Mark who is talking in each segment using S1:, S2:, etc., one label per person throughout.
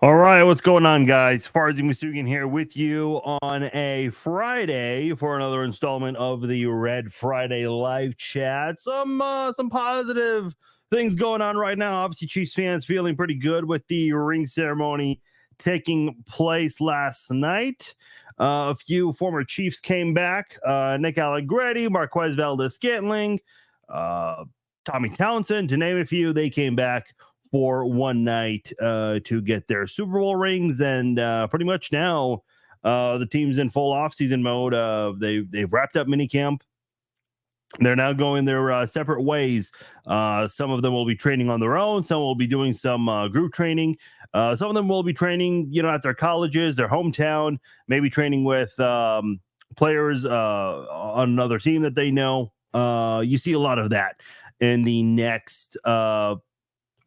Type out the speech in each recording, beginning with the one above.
S1: All right, what's going on, guys? Farzy Masugian here with you on a Friday for another installment of the Red Friday live chat. Some positive things going on right now. Obviously, Chiefs fans feeling pretty good with the ring ceremony taking place last night. A few former Chiefs came back: Nick Allegretti, Marquez Valdez-Scantling, uh, Tommy Townsend, to name a few. They came back for one night to get their Super Bowl rings, and pretty much now the team's in full offseason mode. They've wrapped up minicamp. They're now going their separate ways. Some of them will be training on their own. Some will be doing some group training. Some of them will be training, at their colleges, their hometown, maybe training with players on another team that they know. You see a lot of that in the next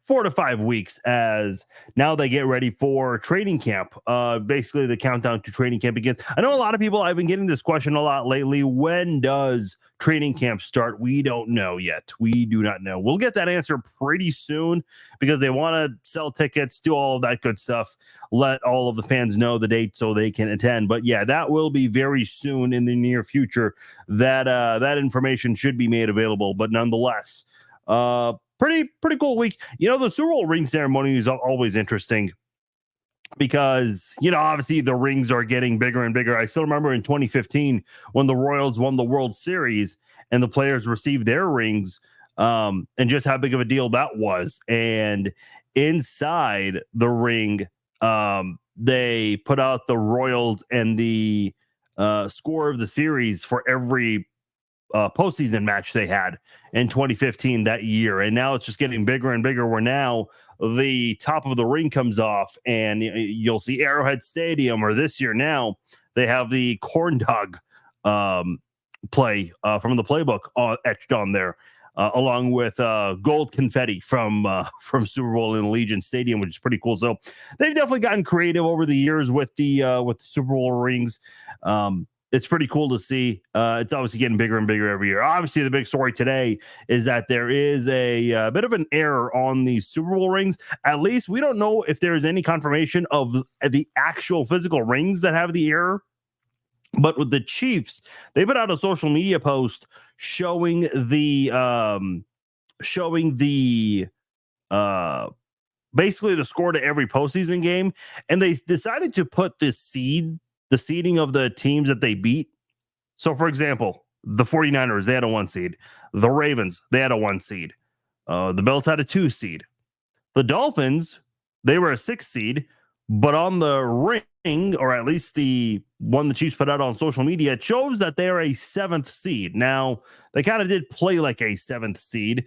S1: 4 to 5 weeks as now they get ready for training camp. Basically, the countdown to training camp begins. I know a lot of people, I've been getting this question a lot lately. When does training camp start? We don't know yet. We do not know. We'll get that answer pretty soon because they want to sell tickets, do all of that good stuff, let all of the fans know the date so they can attend. But yeah, that will be very soon in the near future. That information should be made available. But nonetheless, pretty cool week. The Super Bowl ring ceremony is always interesting because obviously the rings are getting bigger and bigger. I still remember in 2015 when the Royals won the World Series and the players received their rings, and just how big of a deal that was. And inside the ring, they put out the Royals and the score of the series for every postseason match they had in 2015 that year. And now it's just getting bigger and bigger, where now the top of the ring comes off and you'll see Arrowhead Stadium, or this year now they have the corn dog play from the playbook etched on there, along with gold confetti from Super Bowl in Allegiant Stadium, which is pretty cool. So they've definitely gotten creative over the years with the Super Bowl rings. It's pretty cool to see. It's obviously getting bigger and bigger every year. Obviously, the big story today is that there is a bit of an error on the Super Bowl rings. At least we don't know if there is any confirmation of the actual physical rings that have the error. But with the Chiefs, they put out a social media post showing the basically the score to every postseason game, and they decided to put the seeding of the teams that they beat. So, for example, the 49ers, they had a 1 seed. The Ravens, they had a 1 seed. The Bills had a 2 seed. The Dolphins, they were a 6 seed, but on the ring, or at least the one the Chiefs put out on social media, it shows that they're a 7th seed. Now, they kind of did play like a 7th seed.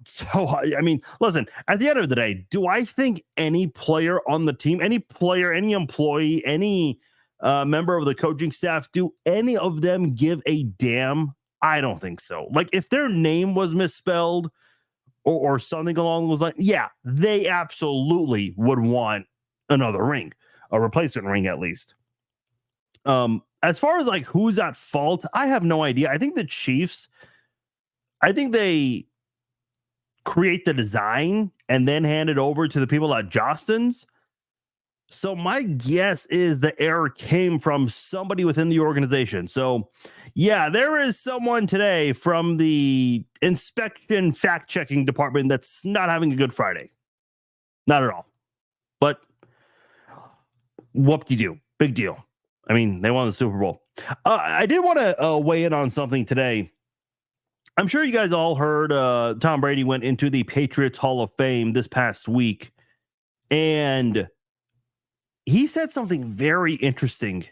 S1: So, I mean, listen, at the end of the day, do I think any player on the team, any player, any employee, any member of the coaching staff, do any of them give a damn? I don't think so. Like, if their name was misspelled or something along those lines, yeah, they absolutely would want another ring, a replacement ring at least. As far as like who's at fault, I have no idea. I think the Chiefs, I think they create the design and then hand it over to the people at Jostens. So my guess is the error came from somebody within the organization. So yeah, there is someone today from the inspection fact-checking department that's not having a good Friday. Not at all. But whoop-de-doo. Big deal. I mean, they won the Super Bowl. I did want to weigh in on something today. I'm sure you guys all heard Tom Brady went into the Patriots Hall of Fame this past week, and he said something very interesting.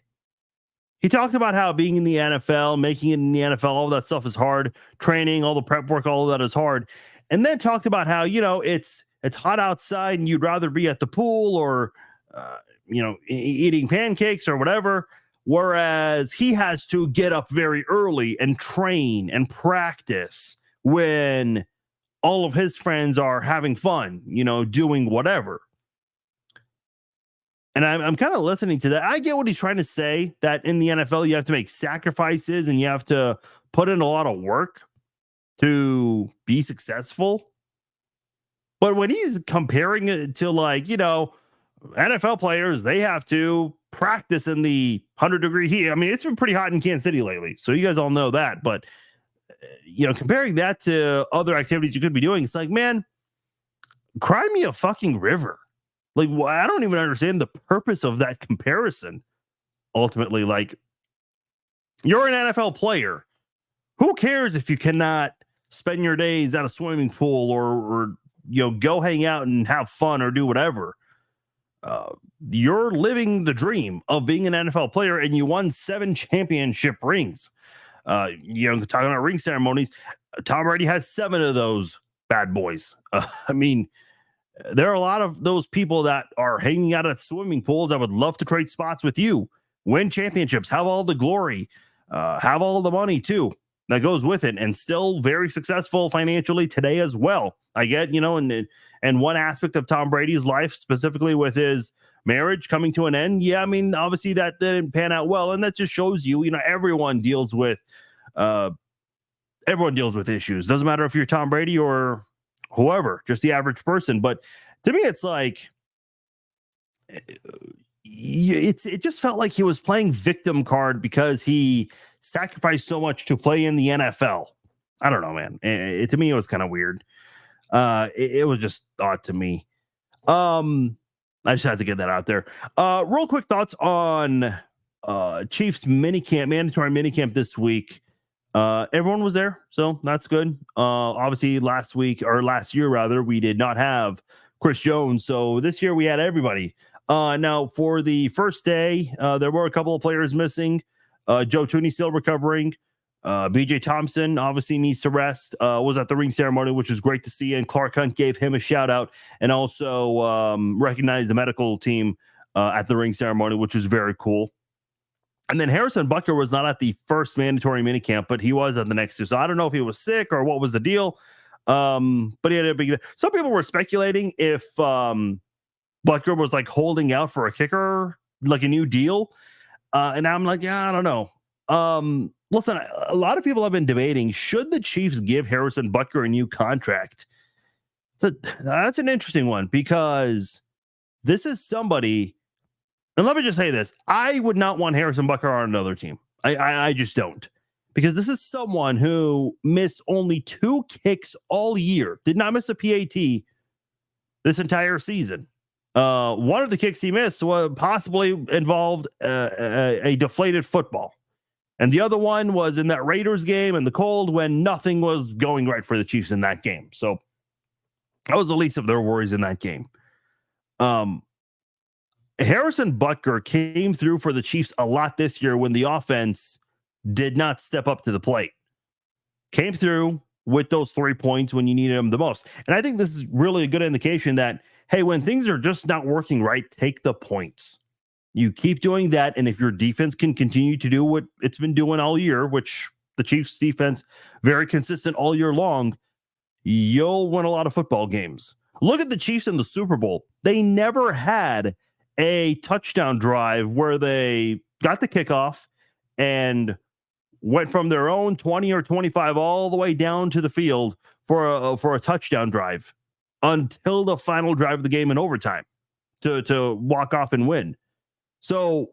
S1: He talked about how being in the NFL, making it in the NFL, all that stuff is hard. Training, all the prep work, all of that is hard. And then talked about how, it's hot outside and you'd rather be at the pool or, eating pancakes or whatever. Whereas he has to get up very early and train and practice when all of his friends are having fun, doing whatever. And I'm kind of listening to that. I get what he's trying to say, that in the NFL, you have to make sacrifices and you have to put in a lot of work to be successful. But when he's comparing it to, like, NFL players, they have to practice in the 100-degree heat. I mean, it's been pretty hot in Kansas City lately, so you guys all know that. But comparing that to other activities you could be doing, it's like, man, cry me a fucking river. Like, I don't even understand the purpose of that comparison. Ultimately, like, you're an NFL player. Who cares if you cannot spend your days at a swimming pool or go hang out and have fun or do whatever? You're living the dream of being an NFL player, and you won 7 championship rings. Talking about ring ceremonies, Tom Brady has 7 of those bad boys. I mean, there are a lot of those people that are hanging out at swimming pools that would love to trade spots with you, win championships, have all the glory, have all the money too that goes with it, and still very successful financially today as well. I get, and one aspect of Tom Brady's life, specifically with his marriage coming to an end. Yeah, I mean, obviously that didn't pan out well, and that just shows you, everyone deals with issues. Doesn't matter if you're Tom Brady or whoever, just the average person. But to me, it's like it just felt like he was playing victim card because he sacrificed so much to play in the NFL. I don't know, man. To me, it was kind of weird. It was just odd to me. I just had to get that out there. Real quick thoughts on Chiefs mandatory minicamp this week. Everyone was there, so that's good. Obviously last year rather, we did not have Chris Jones. So this year we had everybody. Now for the first day, there were a couple of players missing. Joe Tooney still recovering. BJ Thompson obviously needs to rest. Was at the ring ceremony, which is great to see. And Clark Hunt gave him a shout out and also recognized the medical team at the ring ceremony, which was very cool. And then Harrison Butker was not at the first mandatory minicamp, but he was at the next 2. So I don't know if he was sick or what was the deal. But he had a big. Some people were speculating if Butker was like holding out for a kicker, like a new deal. And I'm like, yeah, I don't know. Listen, a lot of people have been debating, should the Chiefs give Harrison Butker a new contract? So that's an interesting one, because this is somebody, and let me just say this, I would not want Harrison Butker on another team. I just don't, because this is someone who missed only 2 kicks all year, did not miss a PAT this entire season. One of the kicks he missed was possibly involved a deflated football. And the other one was in that Raiders game in the cold when nothing was going right for the Chiefs in that game. So that was the least of their worries in that game. Harrison Butker came through for the Chiefs a lot this year when the offense did not step up to the plate. Came through with those 3 points when you needed them the most. And I think this is really a good indication that, hey, when things are just not working right, take the points. You keep doing that, and if your defense can continue to do what it's been doing all year, which the Chiefs defense, very consistent all year long, you'll win a lot of football games. Look at the Chiefs in the Super Bowl. They never had a touchdown drive where they got the kickoff and went from their own 20 or 25 all the way down to the field for a touchdown drive until the final drive of the game in overtime to walk off and win. So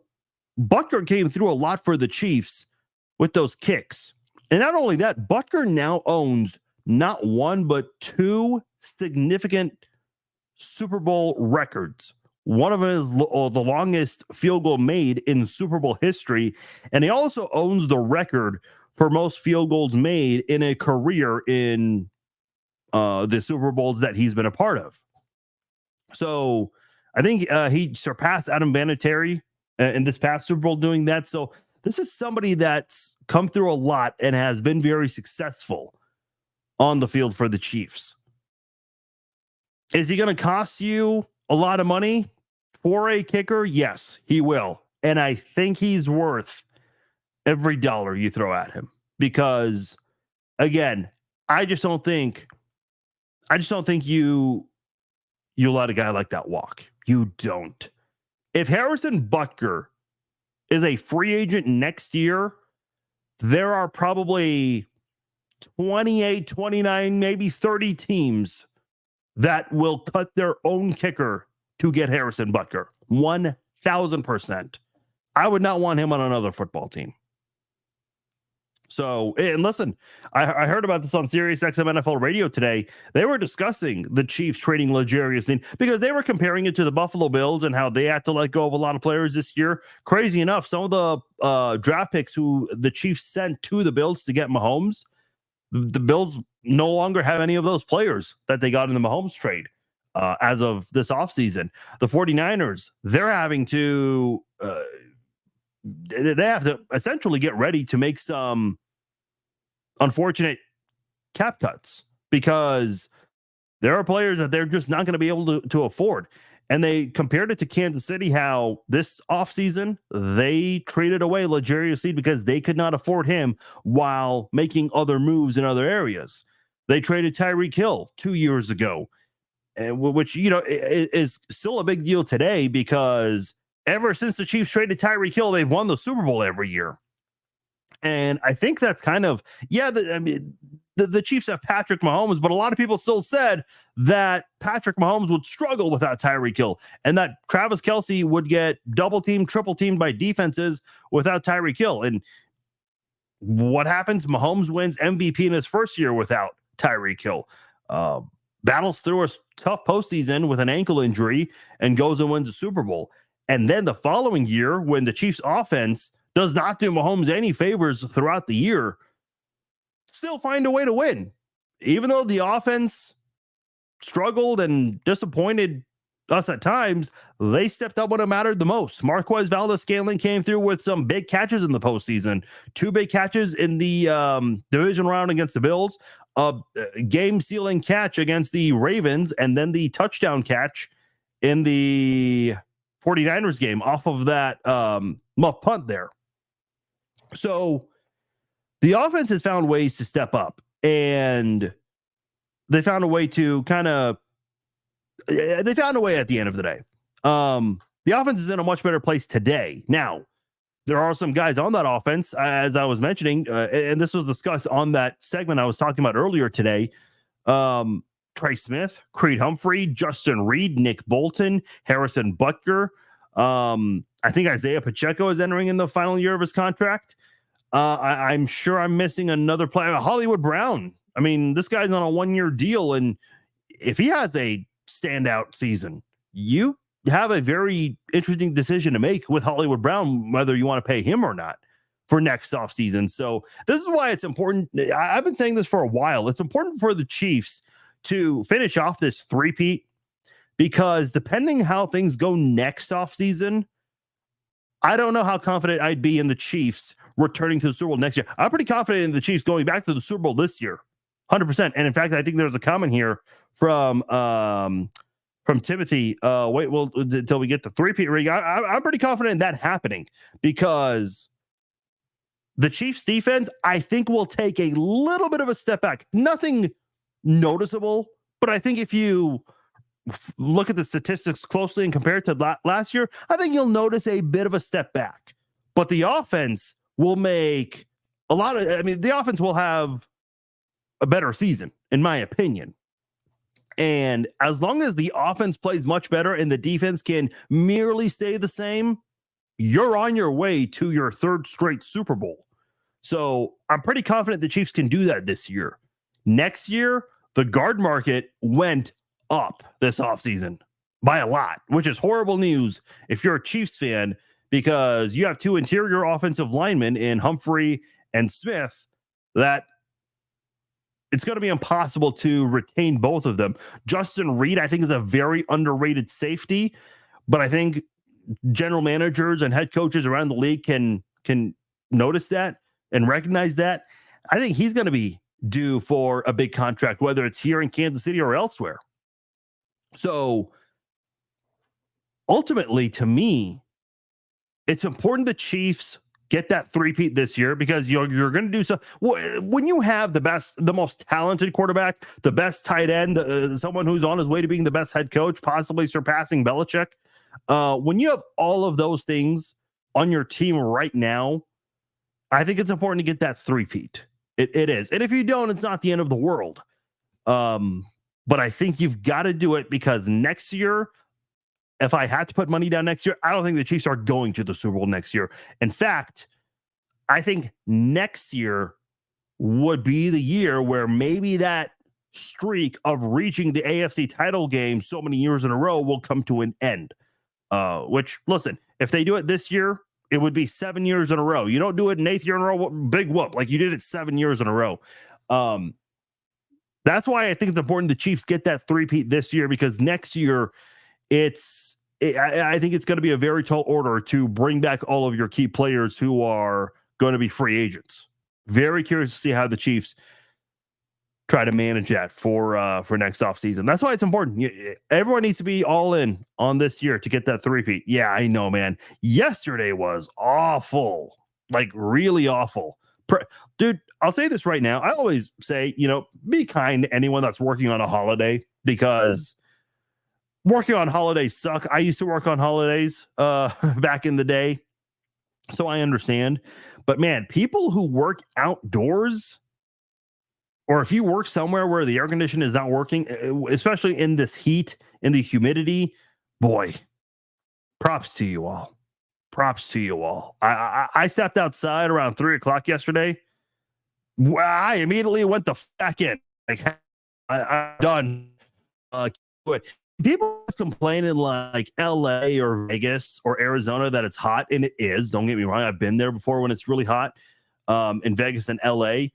S1: Butker came through a lot for the Chiefs with those kicks. And not only that, Butker now owns not 1, but 2 significant Super Bowl records. One of them is the longest field goal made in Super Bowl history. And he also owns the record for most field goals made in a career in the Super Bowls that he's been a part of. So I think he surpassed Adam Vinatieri in this past Super Bowl doing that. So this is somebody that's come through a lot and has been very successful on the field for the Chiefs. Is he going to cost you a lot of money for a kicker? Yes, he will. And I think he's worth every dollar you throw at him, because again, I just don't think you let a guy like that walk. You don't. If Harrison Butker is a free agent next year, there are probably 28, 29, maybe 30 teams that will cut their own kicker to get Harrison Butker. 1,000%. I would not want him on another football team. So, and listen, I heard about this on Sirius XM NFL radio today. They were discussing the Chiefs trading L'Jarius Sneed because they were comparing it to the Buffalo Bills and how they had to let go of a lot of players this year. Crazy enough, some of the draft picks who the Chiefs sent to the Bills to get Mahomes, the Bills no longer have any of those players that they got in the Mahomes trade as of this offseason. The 49ers, they're having to they have to essentially get ready to make some unfortunate cap cuts because there are players that they're just not going to be able to afford. And they compared it to Kansas City, how this offseason they traded away L'Jarius Sneed because they could not afford him while making other moves in other areas. They traded Tyreek Hill 2 years ago, which, you know, is still a big deal today because ever since the Chiefs traded Tyreek Hill, they've won the Super Bowl every year. And I think that's kind of, the Chiefs have Patrick Mahomes, but a lot of people still said that Patrick Mahomes would struggle without Tyreek Hill and that Travis Kelce would get double teamed, triple teamed by defenses without Tyreek Hill. And what happens? Mahomes wins MVP in his first year without Tyreek Hill. Battles through a tough postseason with an ankle injury and goes and wins a Super Bowl. And then the following year, when the Chiefs offense does not do Mahomes any favors throughout the year, still find a way to win. Even though the offense struggled and disappointed us at times, they stepped up when it mattered the most. Marquez Valdes-Scantling came through with some big catches in the postseason. 2 big catches in the division round against the Bills, a game-sealing catch against the Ravens, and then the touchdown catch in the 49ers game off of that muff punt there. So the offense has found ways to step up, and they found a way to they found a way at the end of the day. The offense is in a much better place today. Now, there are some guys on that offense, as I was mentioning, and this was discussed on that segment I was talking about earlier today. Trey Smith, Creed Humphrey, Justin Reed, Nick Bolton, Harrison Butker. I think Isaiah Pacheco is entering in the final year of his contract. I'm sure I'm missing another player. Hollywood Brown. I mean, this guy's on a 1-year deal, and if he has a standout season, you have a very interesting decision to make with Hollywood Brown, whether you want to pay him or not for next offseason. So this is why it's important. I've been saying this for a while. It's important for the Chiefs to finish off this three-peat, because depending how things go next offseason, I don't know how confident I'd be in the Chiefs returning to the Super Bowl next year. I'm pretty confident in the Chiefs going back to the Super Bowl this year, 100%. And in fact, I think there's a comment here from Timothy. Wait, well, until we get the three-peat ring. I'm pretty confident in that happening, because the Chiefs defense, I think, will take a little bit of a step back. Nothing noticeable, but I think if you look at the statistics closely and compare it to last year, I think you'll notice a bit of a step back. But the offense will make the offense will have a better season, in my opinion. And as long as the offense plays much better and the defense can merely stay the same, you're on your way to your 3rd straight Super Bowl. So I'm pretty confident the Chiefs can do that this year. Next year, the guard market went up this offseason by a lot, which is horrible news if you're a Chiefs fan, because you have 2 interior offensive linemen in Humphrey and Smith that it's going to be impossible to retain both of them. Justin Reed, I think, is a very underrated safety, but I think general managers and head coaches around the league can notice that and recognize that. I think he's going to be due for a big contract, whether it's here in Kansas City or elsewhere. So ultimately, to me, it's important the Chiefs get that three-peat this year, because you're going to do so. When you have the most talented quarterback, the best tight end, someone who's on his way to being the best head coach, possibly surpassing Belichick, when you have all of those things on your team right now, I think it's important to get that three-peat. It is. And if you don't, it's not the end of the world. But I think you've got to do it, because next year, if I had to put money down next year, I don't think the Chiefs are going to the Super Bowl next year. In fact, I think next year would be the year where maybe that streak of reaching the AFC title game so many years in a row will come to an end. Which, listen, if they do it this year, it would be 7 years in a row. You don't do it an 8th year in a row, big whoop. Like you did it 7 years in a row. That's why I think it's important the Chiefs get that three-peat this year, because next year I think it's going to be a very tall order to bring back all of your key players who are going to be free agents. Very curious to see how the Chiefs try to manage that for next offseason. That's why it's important. Everyone needs to be all in on this year to get that three-peat. Yeah, I know, man. Yesterday was awful. Like really awful. Dude, I'll say this right now. I always say, be kind to anyone that's working on a holiday, because working on holidays suck. I used to work on holidays back in the day, so I understand. But man, people who work outdoors, or if you work somewhere where the air conditioning is not working, especially in this heat, in the humidity, boy, props to you all. Props to you all. I stepped outside around 3:00 yesterday. I immediately went the back in. Like, I'm done. People complaining like LA or Vegas or Arizona that it's hot, and it is. Don't get me wrong. I've been there before when it's really hot in Vegas and LA,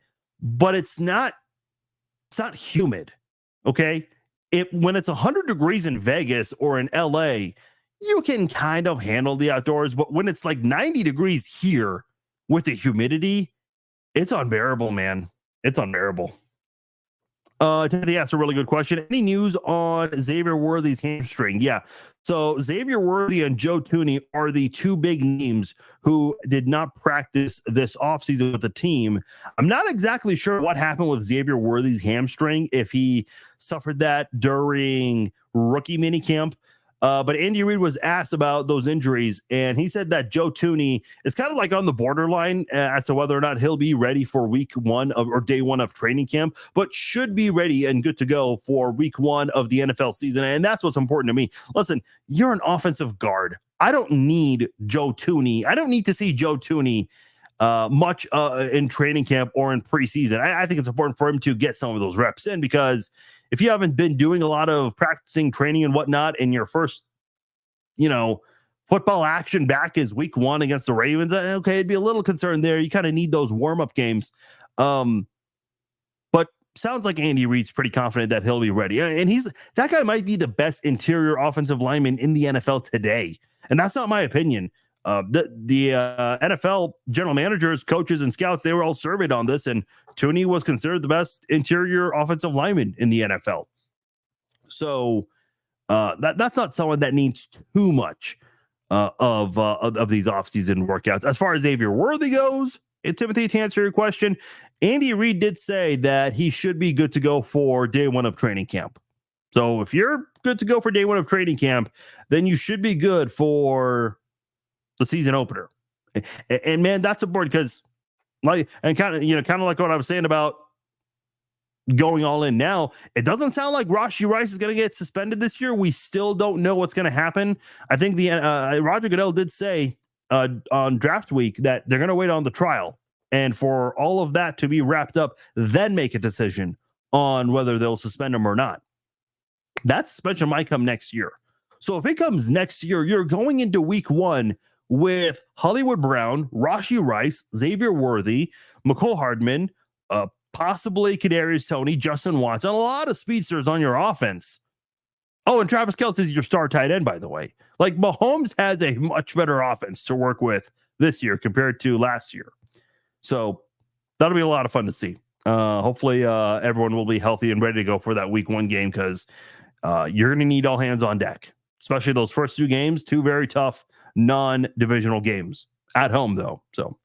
S1: but it's not humid. Okay. When it's 100 degrees in Vegas or in LA, you can kind of handle the outdoors, but when it's like 90 degrees here with the humidity, it's unbearable, man. It's unbearable. Timothy asked a really good question. Any news on Xavier Worthy's hamstring? Yeah. So Xavier Worthy and Joe Thuney are the two big names who did not practice this offseason with the team. I'm not exactly sure what happened with Xavier Worthy's hamstring, if he suffered that during rookie minicamp. But Andy Reid was asked about those injuries, and he said that Joe Thuney is kind of like on the borderline as to whether or not he'll be ready for week one or day one of training camp, but should be ready and good to go for week one of the NFL season. And that's what's important to me. Listen, you're an offensive guard. I don't need Joe Thuney. I don't need to see Joe Thuney much in training camp or in preseason. I think it's important for him to get some of those reps in, because if you haven't been doing a lot of practicing, training, and whatnot, in your first, football action back is week one against the Ravens, okay, it'd be a little concerned there. You kind of need those warm-up games. But sounds like Andy Reid's pretty confident that he'll be ready. And that guy might be the best interior offensive lineman in the NFL today. And that's not my opinion. The NFL general managers, coaches, and scouts, they were all surveyed on this, and Thuney was considered the best interior offensive lineman in the NFL. So that's not someone that needs too much of these offseason workouts. As far as Xavier Worthy goes, and Timothy, to answer your question, Andy Reid did say that he should be good to go for day one of training camp. So if you're good to go for day one of training camp, then you should be good for the season opener. And man, that's important, because kind of like what I was saying about going all in now, it doesn't sound like Rashee Rice is going to get suspended this year. We still don't know what's going to happen. I think the Roger Goodell did say on draft week that they're going to wait on the trial, and for all of that to be wrapped up, then make a decision on whether they'll suspend him or not. That suspension might come next year. So if it comes next year, you're going into week one with Hollywood Brown, Rashee Rice, Xavier Worthy, McCole Hardman, possibly Kadarius Toney, Justin Watson, a lot of speedsters on your offense. Oh, and Travis Kelce is your star tight end, by the way. Like, Mahomes has a much better offense to work with this year compared to last year. So that'll be a lot of fun to see. Hopefully everyone will be healthy and ready to go for that week one game, because you're going to need all hands on deck, especially those first two games, two very tough non-divisional games at home, though. So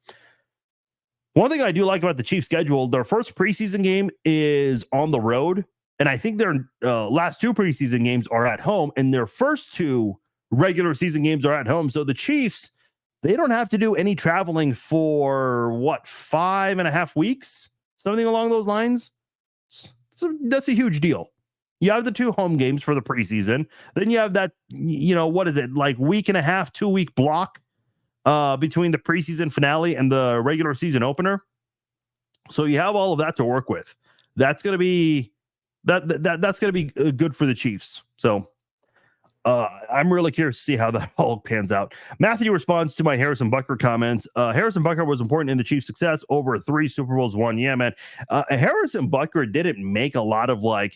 S1: one thing I do like about the Chiefs' schedule, their first preseason game is on the road, and I think their last two preseason games are at home, and their first two regular season games are at home. So the Chiefs, they don't have to do any traveling for 5.5 weeks, something along those lines. So that's a huge deal. You have the 2 home games for the preseason. Then you have that, what is it, like week and a half, 2-week block between the preseason finale and the regular season opener. So you have all of that to work with. That's going to be that's going to be good for the Chiefs. So I'm really curious to see how that all pans out. Matthew responds to my Harrison Butker comments. Harrison Butker was important in the Chiefs' success over 3 Super Bowls won. Yeah, man. Harrison Butker didn't make a lot of I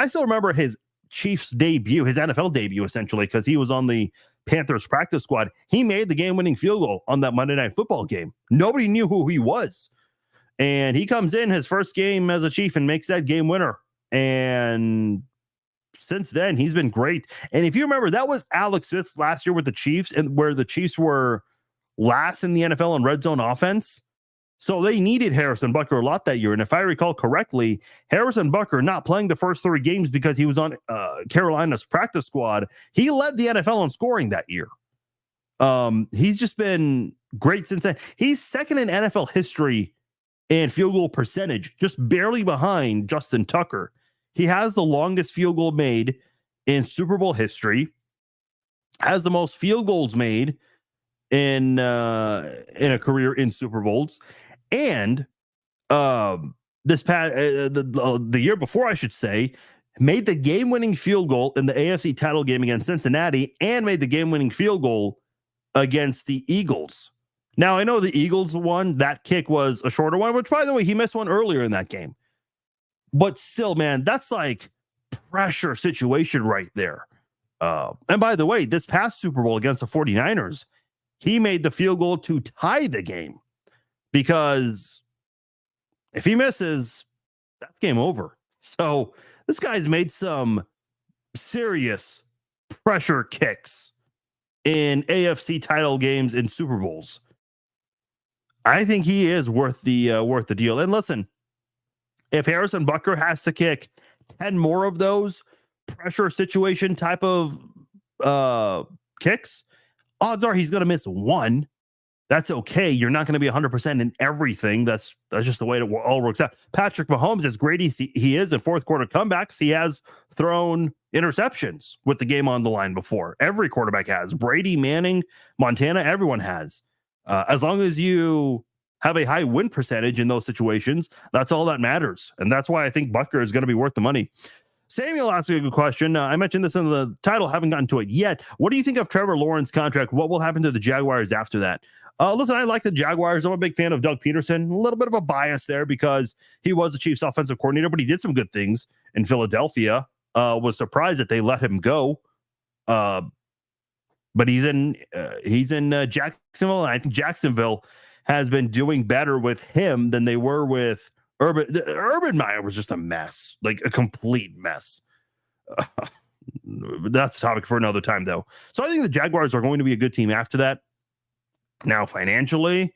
S1: still remember his Chiefs debut, his NFL debut, essentially, because he was on the Panthers practice squad. He made the game-winning field goal on that Monday Night Football game. Nobody knew who he was. And he comes in his first game as a Chief and makes that game winner. And since then, he's been great. And if you remember, that was Alex Smith's last year with the Chiefs, and where the Chiefs were last in the NFL in red zone offense. So they needed Harrison Butker a lot that year. And if I recall correctly, Harrison Butker not playing the first 3 games because he was on Carolina's practice squad. He led the NFL in scoring that year. He's just been great since then. He's second in NFL history in field goal percentage, just barely behind Justin Tucker. He has the longest field goal made in Super Bowl history, has the most field goals made in a career in Super Bowls, and this past the year before, I should say, made the game-winning field goal in the AFC title game against Cincinnati, and made the game-winning field goal against the Eagles. Now, I know the Eagles won. That kick was a shorter one, which, by the way, he missed one earlier in that game. But still, man, that's like pressure situation right there. And by the way, this past Super Bowl against the 49ers, he made the field goal to tie the game, because if he misses, that's game over. So this guy's made some serious pressure kicks in AFC title games in Super Bowls. I think he is worth the deal. And listen, if Harrison Butker has to kick 10 more of those pressure situation type of kicks, odds are he's going to miss one. That's okay. You're not going to be 100% in everything. That's just the way it all works out. Patrick Mahomes, as great as he is in fourth quarter comebacks, he has thrown interceptions with the game on the line before. Every quarterback has. Brady, Manning, Montana, everyone has. As long as you have a high win percentage in those situations, that's all that matters. And that's why I think Butker is going to be worth the money. Samuel asked a good question. I mentioned this in the title, haven't gotten to it yet. What do you think of Trevor Lawrence's contract? What will happen to the Jaguars after that? Listen, I like the Jaguars. I'm a big fan of Doug Peterson. A little bit of a bias there because he was the Chiefs offensive coordinator, but he did some good things in Philadelphia. Was surprised that they let him go. But he's in Jacksonville, and I think Jacksonville has been doing better with him than they were with Urban. Urban Meyer was just a mess, like a complete mess. That's a topic for another time, though. So I think the Jaguars are going to be a good team after that. Now, financially,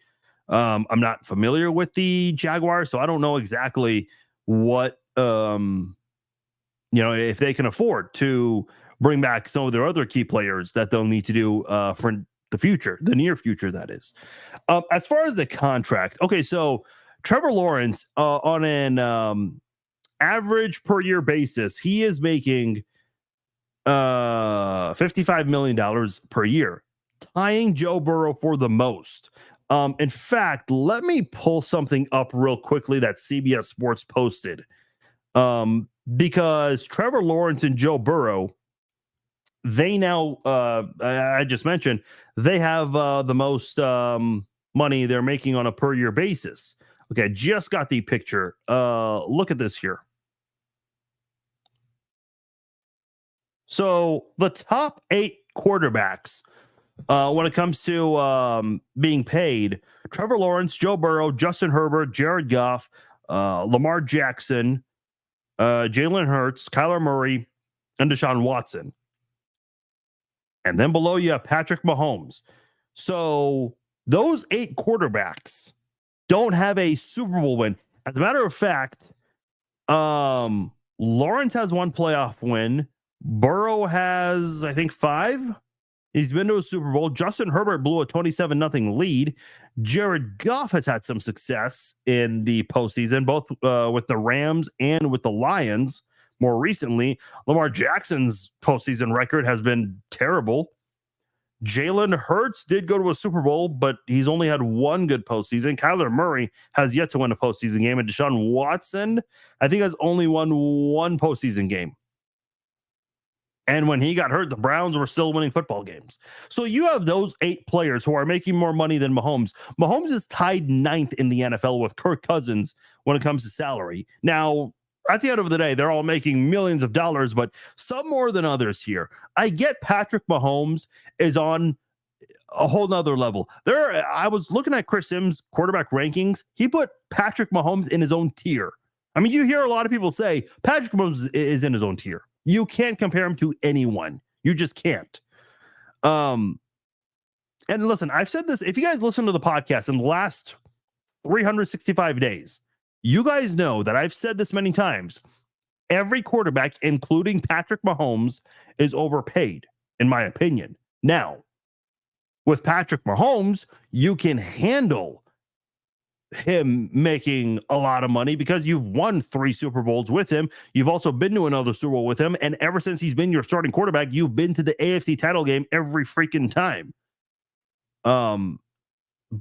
S1: I'm not familiar with the Jaguars, so I don't know exactly what, if they can afford to bring back some of their other key players that they'll need to do for the future, the near future, that is. As far as the contract, okay, so Trevor Lawrence, on an average per year basis, he is making $55 million per year, tying Joe Burrow for the most. In fact, let me pull something up real quickly that CBS Sports posted, because Trevor Lawrence and Joe Burrow, they now, I just mentioned, they have the most money they're making on a per year basis. Okay, I just got the picture. Look at this here. So the top 8 quarterbacks, when it comes to being paid: Trevor Lawrence, Joe Burrow, Justin Herbert, Jared Goff, Lamar Jackson, Jalen Hurts, Kyler Murray, and Deshaun Watson. And then below you have Patrick Mahomes. So those 8 quarterbacks don't have a Super Bowl win. As a matter of fact, Lawrence has 1 playoff win. Burrow has, I think, 5. He's been to a Super Bowl. Justin Herbert blew a 27-0 lead. Jared Goff has had some success in the postseason, both with the Rams and with the Lions, more recently. Lamar Jackson's postseason record has been terrible. Jalen Hurts did go to a Super Bowl, but he's only had one good postseason. Kyler Murray has yet to win a postseason game, and Deshaun Watson, I think, has only won one postseason game. And when he got hurt, the Browns were still winning football games. So you have those 8 players who are making more money than Mahomes. Mahomes is tied 9th in the NFL with Kirk Cousins when it comes to salary. Now, at the end of the day, they're all making millions of dollars, but some more than others here. I get Patrick Mahomes is on a whole nother level. I was looking at Chris Sims' quarterback rankings. He put Patrick Mahomes in his own tier. I mean, you hear a lot of people say Patrick Mahomes is in his own tier. You can't compare him to anyone. You just can't. And listen, I've said this. If you guys listen to the podcast in the last 365 days, you guys know that I've said this many times. Every quarterback, including Patrick Mahomes, is overpaid, in my opinion. Now, with Patrick Mahomes, you can handle him making a lot of money because you've won 3 Super Bowls with him. You've also been to another Super Bowl with him. And ever since he's been your starting quarterback, you've been to the AFC title game every freaking time.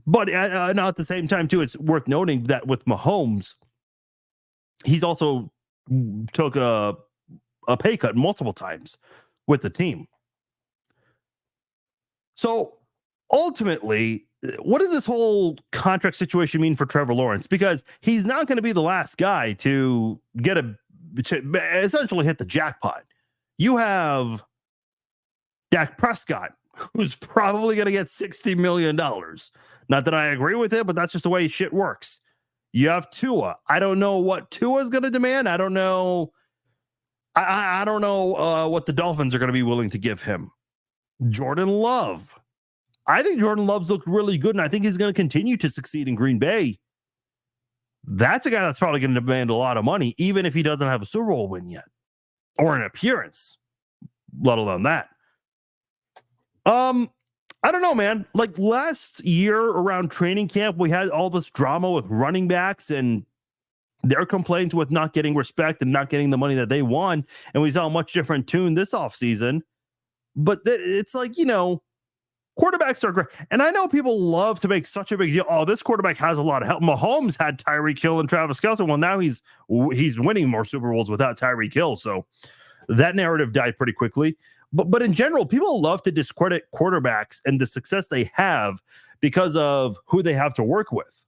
S1: But at the same time, too, it's worth noting that with Mahomes, he's also took a pay cut multiple times with the team. So ultimately, what does this whole contract situation mean for Trevor Lawrence? Because he's not going to be the last guy to essentially hit the jackpot. You have Dak Prescott, who's probably going to get $60 million. Not that I agree with it, but that's just the way shit works. You have Tua. I don't know what Tua is going to demand. I don't know. I don't know what the Dolphins are going to be willing to give him. Jordan Love. I think Jordan Love's looked really good, and I think he's going to continue to succeed in Green Bay. That's a guy that's probably going to demand a lot of money, even if he doesn't have a Super Bowl win yet, or an appearance, let alone that. I don't know, man. Like last year around training camp, we had all this drama with running backs and their complaints with not getting respect and not getting the money that they want. And we saw a much different tune this offseason. But it's like, quarterbacks are great. And I know people love to make such a big deal. Oh, this quarterback has a lot of help. Mahomes had Tyreek Hill and Travis Kelce. Well, now he's winning more Super Bowls without Tyreek Hill. So that narrative died pretty quickly. But in general, people love to discredit quarterbacks and the success they have because of who they have to work with.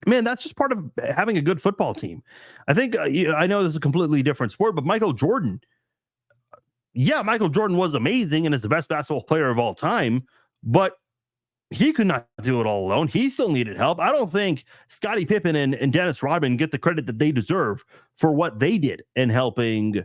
S1: Man, that's just part of having a good football team. I think, I know this is a completely different sport, but Michael Jordan was amazing and is the best basketball player of all time, but he could not do it all alone. He still needed help. I don't think Scottie Pippen and Dennis Rodman get the credit that they deserve for what they did in helping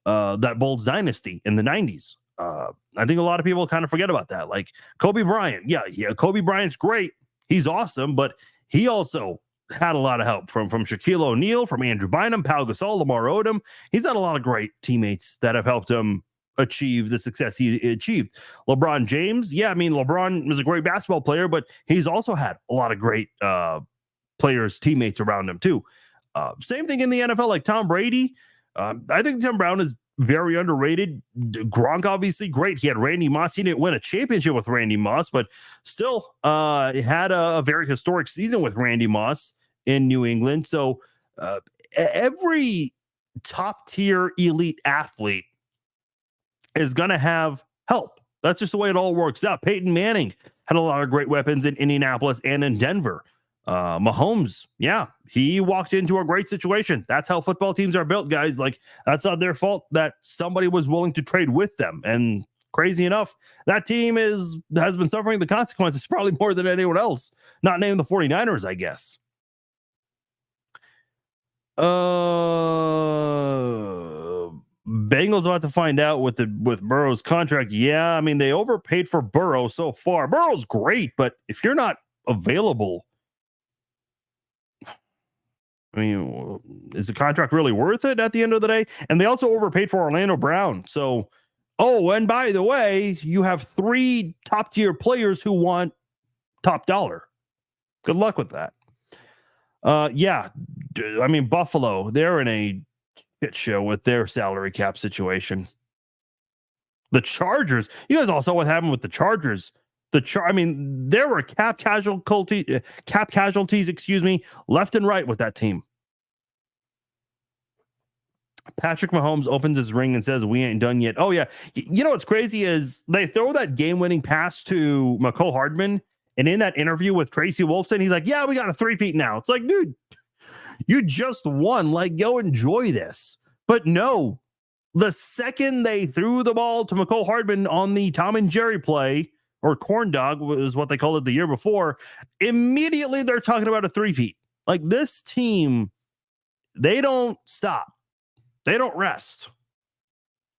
S1: that Bulls dynasty in the 90s. I think a lot of people kind of forget about that. Like Kobe Bryant. Yeah, Kobe Bryant's great. He's awesome, but he also had a lot of help from Shaquille O'Neal, from Andrew Bynum, Pau Gasol, Lamar Odom. He's had a lot of great teammates that have helped him achieve the success he achieved. LeBron James, LeBron was a great basketball player, but he's also had a lot of great players, teammates around him too. Same thing in the NFL, like Tom Brady. I think Tim Brown is very underrated. Gronk, obviously great. He had Randy Moss. He didn't win a championship with Randy Moss, but still had a very historic season with Randy Moss in New England. So every top tier elite athlete is going to have help. That's just the way it all works out. Peyton Manning had a lot of great weapons in Indianapolis and in Denver. Mahomes, he walked into a great situation. That's how football teams are built, guys. Like, that's not their fault that somebody was willing to trade with them. And crazy enough, that team has been suffering the consequences probably more than anyone else. Not named the 49ers, I guess. Bengals about to find out with Burrow's contract. Yeah, I mean, they overpaid for Burrow so far. Burrow's great, but if you're not available, I mean, is the contract really worth it at the end of the day? And they also overpaid for Orlando Brown. So, and by the way, you have 3 top tier players who want top dollar. Good luck with that. I mean, Buffalo, they're in a shit show with their salary cap situation. The Chargers, you guys all saw what happened with the Chargers. I mean, there were cap casualties, left and right with that team. Patrick Mahomes opens his ring and says, "We ain't done yet." Oh yeah, you know what's crazy is they throw that game-winning pass to McCole Hardman, and in that interview with Tracy Wolfson, he's like, "Yeah, we got a three-peat now." It's like, dude, you just won. Like, go enjoy this. But no, the second they threw the ball to McCole Hardman on the Tom and Jerry play, or corn dog was what they called it the year before, immediately they're talking about a three-peat. Like, this team, they don't stop. They don't rest.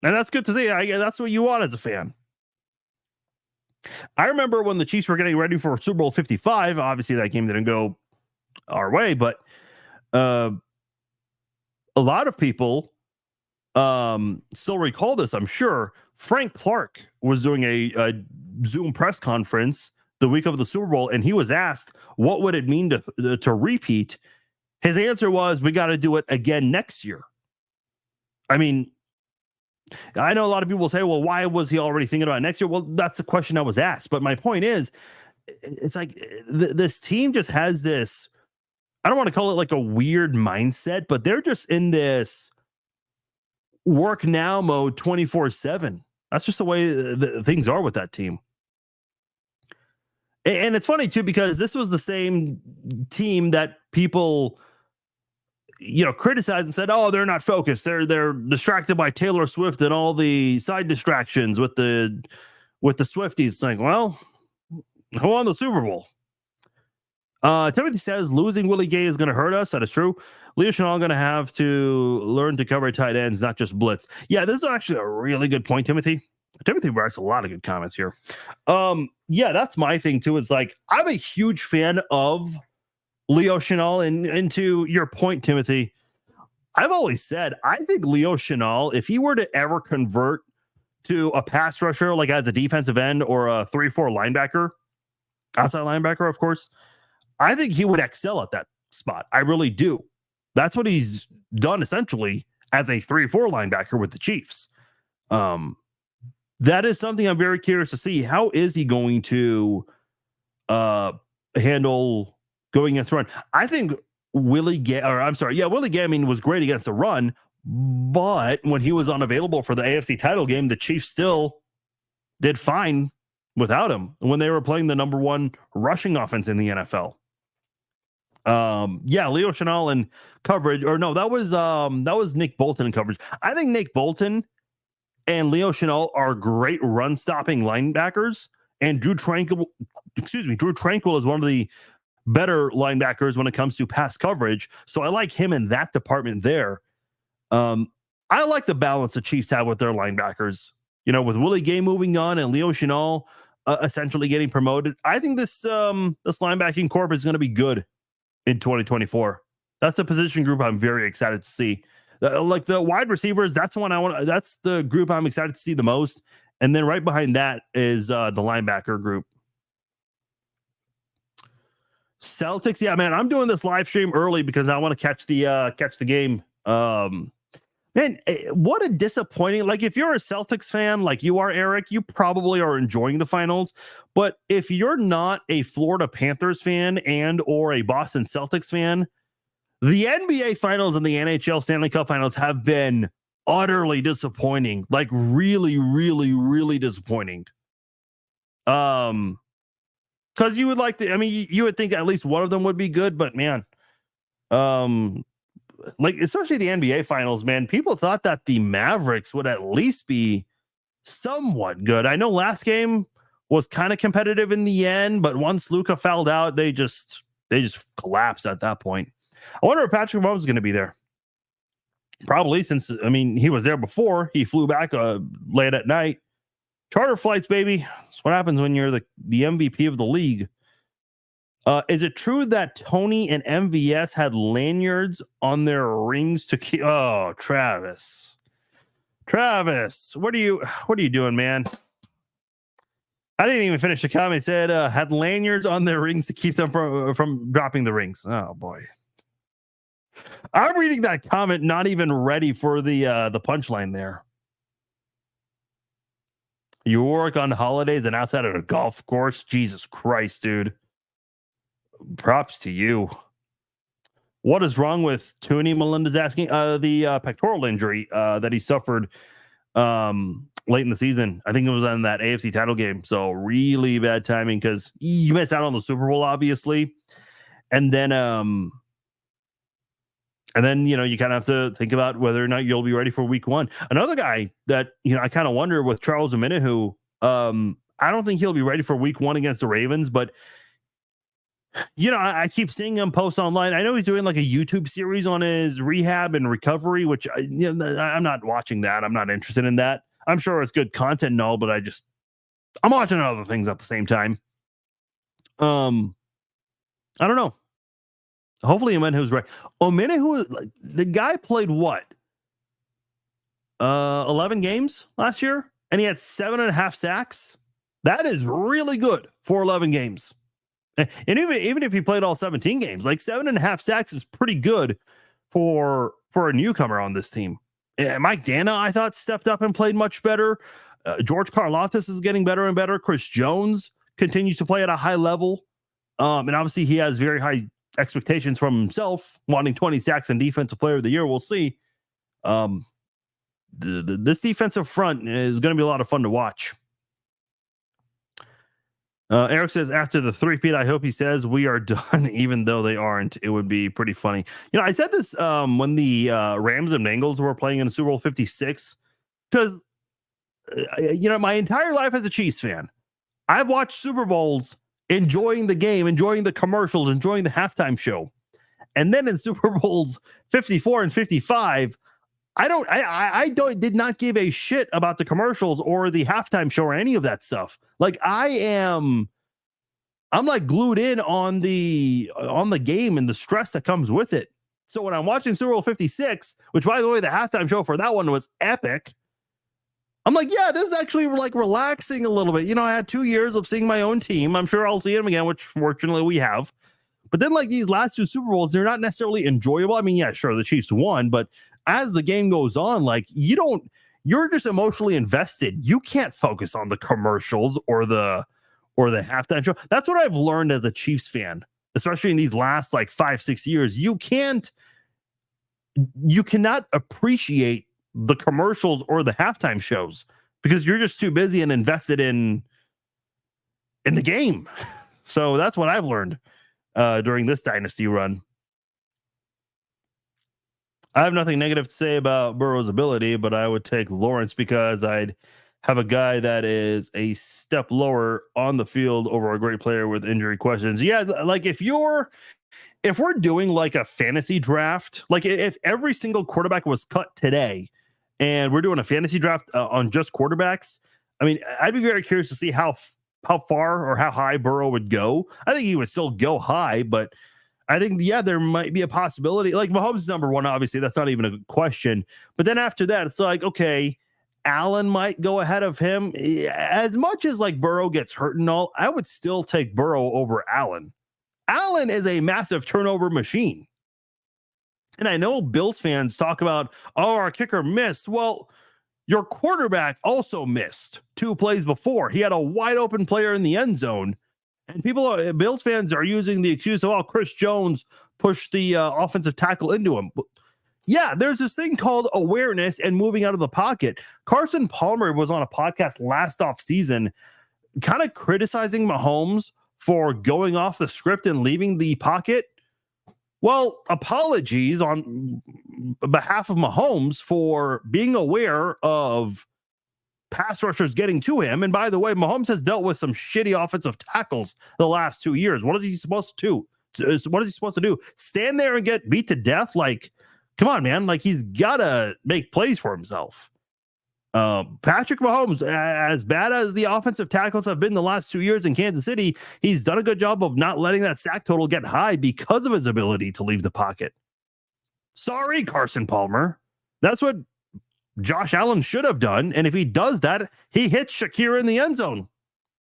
S1: And that's good to see. That's what you want as a fan. I remember when the Chiefs were getting ready for Super Bowl 55. Obviously, that game didn't go our way, but a lot of people still recall this, I'm sure. Frank Clark was doing a Zoom press conference the week of the Super Bowl, and he was asked, what would it mean to repeat? His answer was, we got to do it again next year. I mean, I know a lot of people will say, well, why was he already thinking about next year? Well, that's a question I was asked. But my point is, it's like this team just has this, I don't want to call it like a weird mindset, but they're just in this work now mode 24/7. That's just the way things are with that team. And it's funny too, because this was the same team that people, criticized and said, "Oh, they're not focused. They're distracted by Taylor Swift and all the side distractions with the Swifties." It's like, well, who won the Super Bowl? Timothy says losing Willie Gay is going to hurt us. That is true. Leo Chenal going to have to learn to cover tight ends, not just blitz. Yeah, this is actually a really good point, Timothy. Timothy writes a lot of good comments here. Yeah, that's my thing too. It's like, I'm a huge fan of Leo Chenal, and to your point, Timothy, I've always said, I think Leo Chenal, if he were to ever convert to a pass rusher, like as a defensive end or a 3-4 linebacker, outside linebacker, of course, I think he would excel at that spot. I really do. That's what he's done essentially as a 3-4 linebacker with the Chiefs. That is something I'm very curious to see. How is he going to handle going against the run? I think Willie Gay was great against the run, but when he was unavailable for the AFC title game, the Chiefs still did fine without him when they were playing the number one rushing offense in the NFL. Leo Chenal in coverage, or no, that was Nick Bolton in coverage. I think Nick Bolton and Leo Chenal are great run stopping linebackers, and Drew Tranquil is one of the better linebackers when it comes to pass coverage. So I like him in that department there. I like the balance the Chiefs have with their linebackers. With Willie Gay moving on and Leo Chenal essentially getting promoted, I think this linebacking corp is going to be good in 2024. That's a position group I'm very excited to see. Like the wide receivers, that's the group I'm excited to see the most. And then right behind that is the linebacker group. Celtics, yeah, man, I'm doing this live stream early because I want to catch the game. Man, what a disappointing, like if you're a Celtics fan like you are, Eric, you probably are enjoying the finals. But if you're not a Florida Panthers fan and or a Boston Celtics fan, the NBA finals and the NHL Stanley Cup finals have been utterly disappointing, like really, really, really disappointing. Because you would like to, I mean, you would think at least one of them would be good, but man, like especially the NBA finals, man, people thought that the Mavericks would at least be somewhat good. I know last game was kind of competitive in the end, but once Luka fouled out, they just collapsed at that point. I wonder if Patrick Mahomes is going to be there. Probably, since he was there before. He flew back late at night. Charter flights, baby. That's what happens when you're the MVP of the league. Is it true that Tony and MVS had lanyards on their rings to keep? Oh, Travis, what are you doing, man? I didn't even finish the comment. It said had lanyards on their rings to keep them from dropping the rings. Oh boy. I'm reading that comment, not even ready for the punchline there. You work on holidays and outside of a golf course? Jesus Christ, dude. Props to you. What is wrong with Tooney? Melinda's asking. The pectoral injury that he suffered late in the season. I think it was on that AFC title game. So really bad timing because you missed out on the Super Bowl, obviously. And then you know, you kind of have to think about whether or not you'll be ready for week one. Another guy that, you know, I kind of wonder with Charles Omenihu, I don't think he'll be ready for week one against the Ravens, but you know, I keep seeing him post online. I know he's doing like a YouTube series on his rehab and recovery, which you know, I'm not watching that. I'm not interested in that. I'm sure it's good content and all, but I'm watching other things at the same time. I don't know. Hopefully Omenihu's right. Omenihu, like, the guy played what? 11 games last year, and he had 7.5 sacks. That is really good for 11 games. And even if he played all 17 games, like 7.5 sacks is pretty good for a newcomer on this team. Mike Dana, I thought, stepped up and played much better. George Karlaftis is getting better and better. Chris Jones continues to play at a high level. And obviously he has very high expectations from himself, wanting 20 sacks and defensive player of the year. We'll see. This defensive front is going to be a lot of fun to watch. Eric says, after the three-peat, I hope he says we are done, even though they aren't. It would be pretty funny. You know, I said this when the Rams and Bengals were playing in Super Bowl 56, because, you know, my entire life as a Chiefs fan, I've watched Super Bowls enjoying the game, enjoying the commercials, enjoying the halftime show. And then in Super Bowls 54 and 55, I did not give a shit about the commercials or the halftime show or any of that stuff. Like I'm like glued in on the game and the stress that comes with it. So when I'm watching Super Bowl 56, which by the way, the halftime show for that one was epic, I'm like, yeah, this is actually like relaxing a little bit. You know, I had 2 years of seeing my own team. I'm sure I'll see them again, which fortunately we have. But then like these last two Super Bowls, they're not necessarily enjoyable. I mean, yeah, sure, the Chiefs won, but as the game goes on, like you're just emotionally invested. You can't focus on the commercials or the halftime show. That's what I've learned as a Chiefs fan, especially in these last like 5-6 years. You cannot appreciate the commercials or the halftime shows because you're just too busy and invested in the game. So that's what I've learned during this dynasty run. I have nothing negative to say about Burrow's ability, but I would take Lawrence because I'd have a guy that is a step lower on the field over a great player with injury questions. Yeah, like if we're doing like a fantasy draft, like if every single quarterback was cut today and we're doing a fantasy draft on just quarterbacks, I mean, I'd be very curious to see how far or how high Burrow would go. I think he would still go high, but I think, yeah, there might be a possibility. Like Mahomes is number one, obviously. That's not even a question. But then after that, it's like, okay, Allen might go ahead of him. As much as like Burrow gets hurt and all, I would still take Burrow over Allen. Allen is a massive turnover machine. And I know Bills fans talk about, oh, our kicker missed. Well, your quarterback also missed 2 plays before. He had a wide open player in the end zone. And Bills fans are using the excuse of, oh, Chris Jones pushed the offensive tackle into him. Yeah, there's this thing called awareness and moving out of the pocket. Carson Palmer was on a podcast last offseason kind of criticizing Mahomes for going off the script and leaving the pocket. Well, apologies on behalf of Mahomes for being aware of pass rushers getting to him. And by the way, Mahomes has dealt with some shitty offensive tackles the last 2 years. What is he supposed to do? What is he supposed to do? Stand there and get beat to death? Like, come on, man. Like, he's got to make plays for himself. Patrick Mahomes, as bad as the offensive tackles have been the last 2 years in Kansas City, he's done a good job of not letting that sack total get high because of his ability to leave the pocket. Sorry, Carson Palmer. That's what Josh Allen should have done. And if he does that, he hits Shakira in the end zone.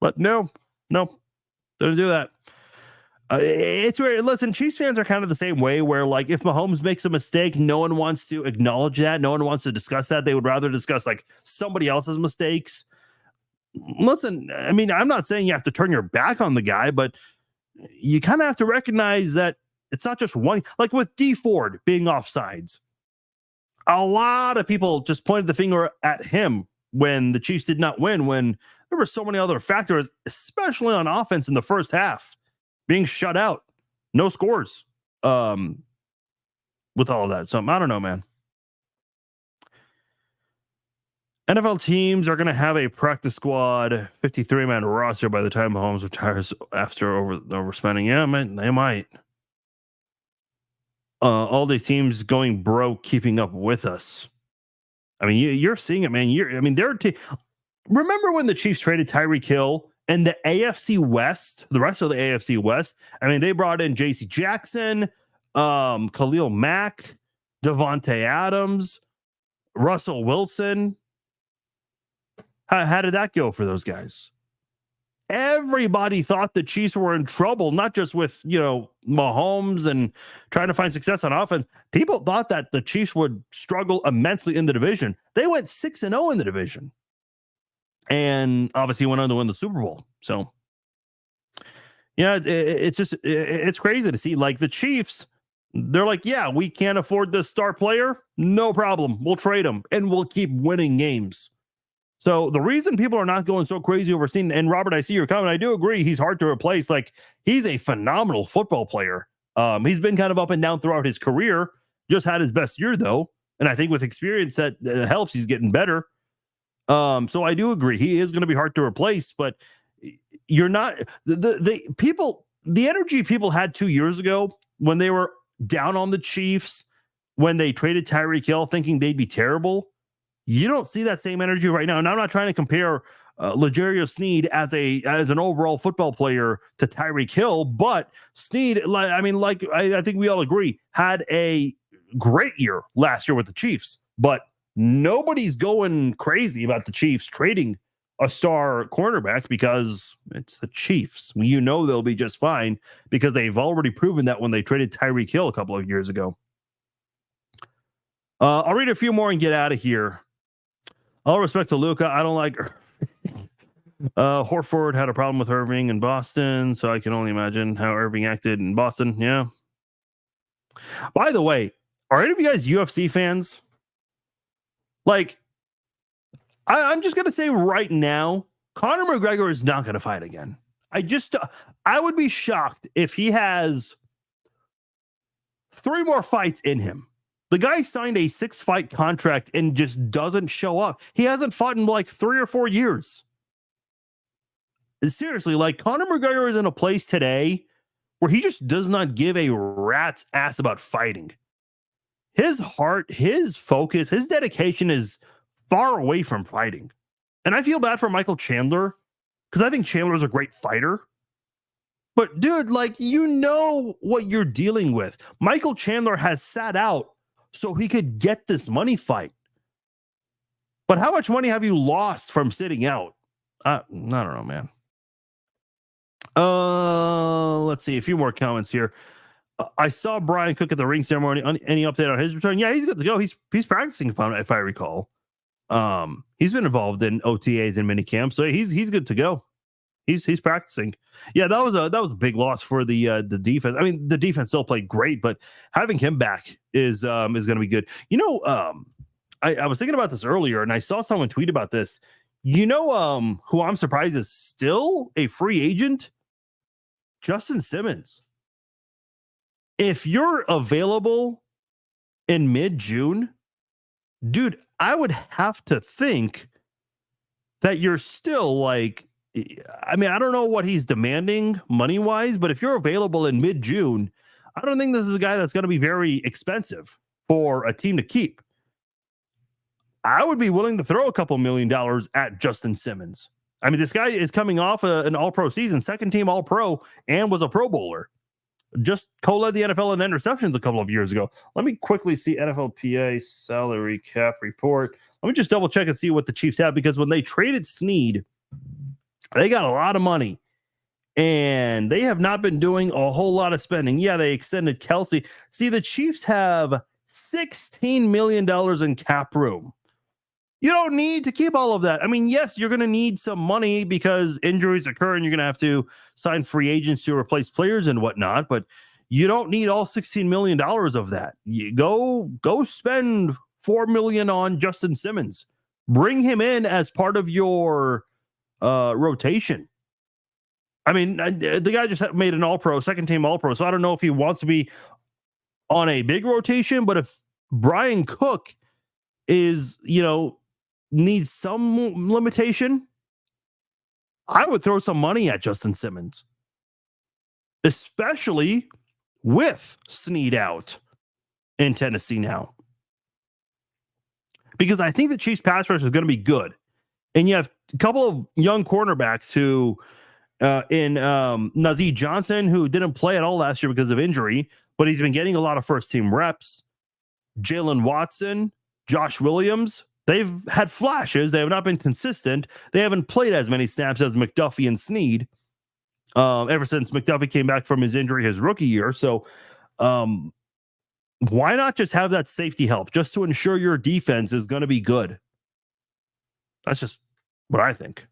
S1: But no, didn't do that. It's weird. Listen, Chiefs fans are kind of the same way where, like, if Mahomes makes a mistake, no one wants to acknowledge that. No one wants to discuss that. They would rather discuss, like, somebody else's mistakes. Listen, I mean, I'm not saying you have to turn your back on the guy, but you kind of have to recognize that it's not just one. Like with D Ford being offsides, a lot of people just pointed the finger at him when the Chiefs did not win, when there were so many other factors, especially on offense in the first half, being shut out, no scores, with all of that. So I don't know, man. NFL teams are going to have a practice squad 53-man roster by the time Mahomes retires after overspending. Yeah, man, they might. All these teams going broke, keeping up with us. I mean, you're seeing it, man. Remember when the Chiefs traded Tyreek Hill and the AFC West, the rest of the AFC West? I mean, they brought in J.C. Jackson, Khalil Mack, Devontae Adams, Russell Wilson. How did that go for those guys? Everybody thought the Chiefs were in trouble, not just with, Mahomes and trying to find success on offense. People thought that the Chiefs would struggle immensely in the division. They went 6-0 in the division and obviously went on to win the Super Bowl. So, yeah, it's crazy to see. Like the Chiefs, they're like, yeah, we can't afford this star player. No problem. We'll trade him and we'll keep winning games. So the reason people are not going so crazy over Snead, and Robert, I see your comment. I do agree. He's hard to replace. Like, he's a phenomenal football player. He's been kind of up and down throughout his career. Just had his best year though, and I think with experience that helps. He's getting better. So I do agree. He is going to be hard to replace. But you're not the energy people had 2 years ago when they were down on the Chiefs, when they traded Tyreek Hill, thinking they'd be terrible. You don't see that same energy right now. And I'm not trying to compare L'Jarius Sneed as an overall football player to Tyreek Hill, but Sneed, I think we all agree, had a great year last year with the Chiefs. But nobody's going crazy about the Chiefs trading a star cornerback because it's the Chiefs. They'll be just fine because they've already proven that when they traded Tyreek Hill a couple of years ago. I'll read a few more and get out of here. All respect to Luka, I don't like Horford had a problem with Irving in Boston, so I can only imagine how Irving acted in Boston. Yeah. By the way, are any of you guys UFC fans? Like, I'm just going to say right now, Conor McGregor is not going to fight again. I would be shocked if he has 3 more fights in him. The guy signed a 6-fight contract and just doesn't show up. He hasn't fought in like 3 or 4 years. Seriously, like Conor McGregor is in a place today where he just does not give a rat's ass about fighting. His heart, his focus, his dedication is far away from fighting. And I feel bad for Michael Chandler because I think Chandler is a great fighter. But dude, like, what you're dealing with. Michael Chandler has sat out so he could get this money fight. But how much money have you lost from sitting out? I don't know, man. Let's see. A few more comments here. I saw Brian Cook at the ring ceremony. Any update on his return? Yeah, he's good to go. He's practicing, if I recall. He's been involved in OTAs and minicamp, so he's good to go. He's practicing. Yeah, that was a big loss for the defense. I mean, the defense still played great, but having him back is going to be good. I was thinking about this earlier, and I saw someone tweet about this. Who I'm surprised is still a free agent? Justin Simmons. If you're available in mid-June, dude, I would have to think that you're still like. I mean, I don't know what he's demanding money-wise, but if you're available in mid-June, I don't think this is a guy that's going to be very expensive for a team to keep. I would be willing to throw a couple $1 million at Justin Simmons. I mean, this guy is coming off an all-pro season, second-team all-pro, and was a Pro Bowler. Just co-led the NFL in interceptions a couple of years ago. Let me quickly see NFLPA salary cap report. Let me just double-check and see what the Chiefs have, because when they traded Snead, they got a lot of money. and they have not been doing a whole lot of spending. Yeah, they extended Kelsey. See, the Chiefs have $16 million in cap room. You don't need to keep all of that. I mean, yes, you're going to need some money because injuries occur and you're going to have to sign free agents to replace players and whatnot, but you don't need all $16 million of that. You go spend $4 million on Justin Simmons. Bring him in as part of your rotation. I mean, the guy just made an all-pro, second team all-pro, so I don't know if he wants to be on a big rotation, but if Brian Cook is, needs some limitation, I would throw some money at Justin Simmons, especially with Snead out in Tennessee now. Because I think the Chiefs pass rush is going to be good. And you have a couple of young cornerbacks who in Nazeed Johnson, who didn't play at all last year because of injury, but he's been getting a lot of first team reps. Jalen Watson, Josh Williams, they've had flashes. They have not been consistent. They haven't played as many snaps as McDuffie and Snead ever since McDuffie came back from his injury his rookie year. So why not just have that safety help just to ensure your defense is going to be good? That's just what I think.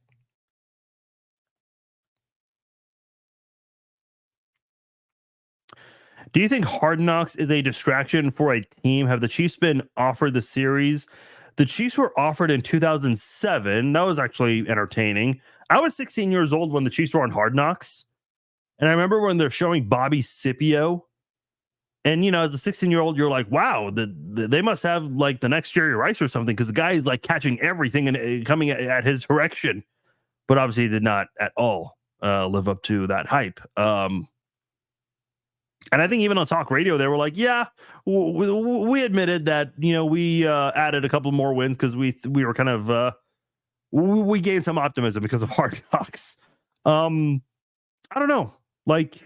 S1: Do you think Hard Knocks is a distraction for a team? Have the Chiefs been offered the series? The Chiefs were offered in 2007. That was actually entertaining. I was 16 years old when the Chiefs were on Hard Knocks. And I remember when they're showing Bobby Scipio. And, as a 16-year-old, you're like, wow, they must have like the next Jerry Rice or something, because the guy is like catching everything and coming at his direction. But obviously, he did not at all live up to that hype. And I think even on talk radio, they were like, yeah, we admitted that, we added a couple more wins because we were kind of, we gained some optimism because of Hard Knocks. I don't know. Like,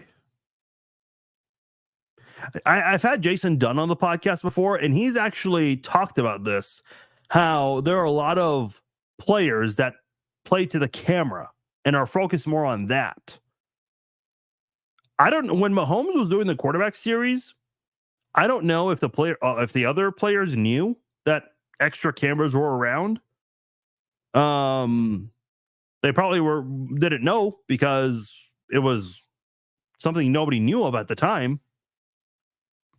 S1: I've had Jason Dunn on the podcast before, and he's actually talked about this, how there are a lot of players that play to the camera and are focused more on that. I don't know, when Mahomes was doing the quarterback series, I don't know if if the other players knew that extra cameras were around. They probably didn't know because it was something nobody knew of at the time.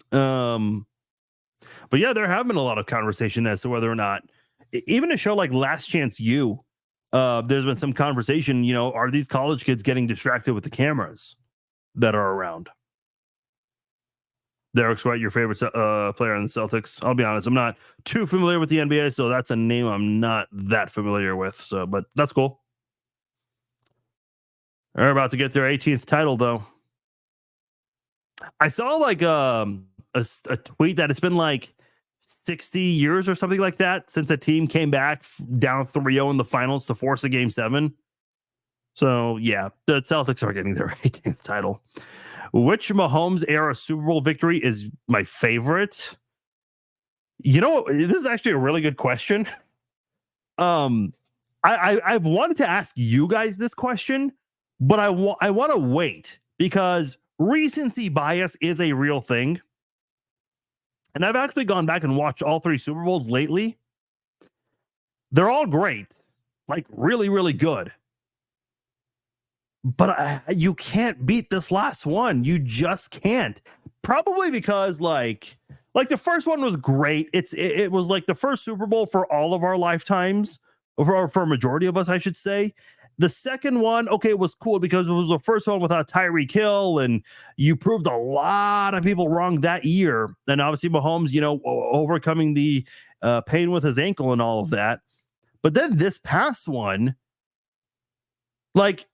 S1: But yeah, there have been a lot of conversation as to whether or not, even a show like Last Chance U, there's been some conversation, are these college kids getting distracted with the cameras that are around? Derek's right, your favorite player on the Celtics. I'll be honest, I'm not too familiar with the NBA, so that's a name I'm not that familiar with. So, but that's cool. They're about to get their 18th title, though. I saw like a tweet that it's been like 60 years or something like that since a team came back down 3-0 in the finals to force a game 7. So, yeah, the Celtics are getting their 18th title. Which Mahomes era Super Bowl victory is my favorite? This is actually a really good question. I've wanted to ask you guys this question, but I want to wait because recency bias is a real thing. And I've actually gone back and watched all 3 Super Bowls lately. They're all great, like really, really good. But you can't beat this last one. You just can't. Probably because like the first one was great. It was like the first Super Bowl for all of our lifetimes, for a majority of us, I should say. The second one, okay, it was cool because it was the first one without Tyreek Hill, and you proved a lot of people wrong that year. And obviously Mahomes, overcoming the pain with his ankle and all of that. But then this past one, like,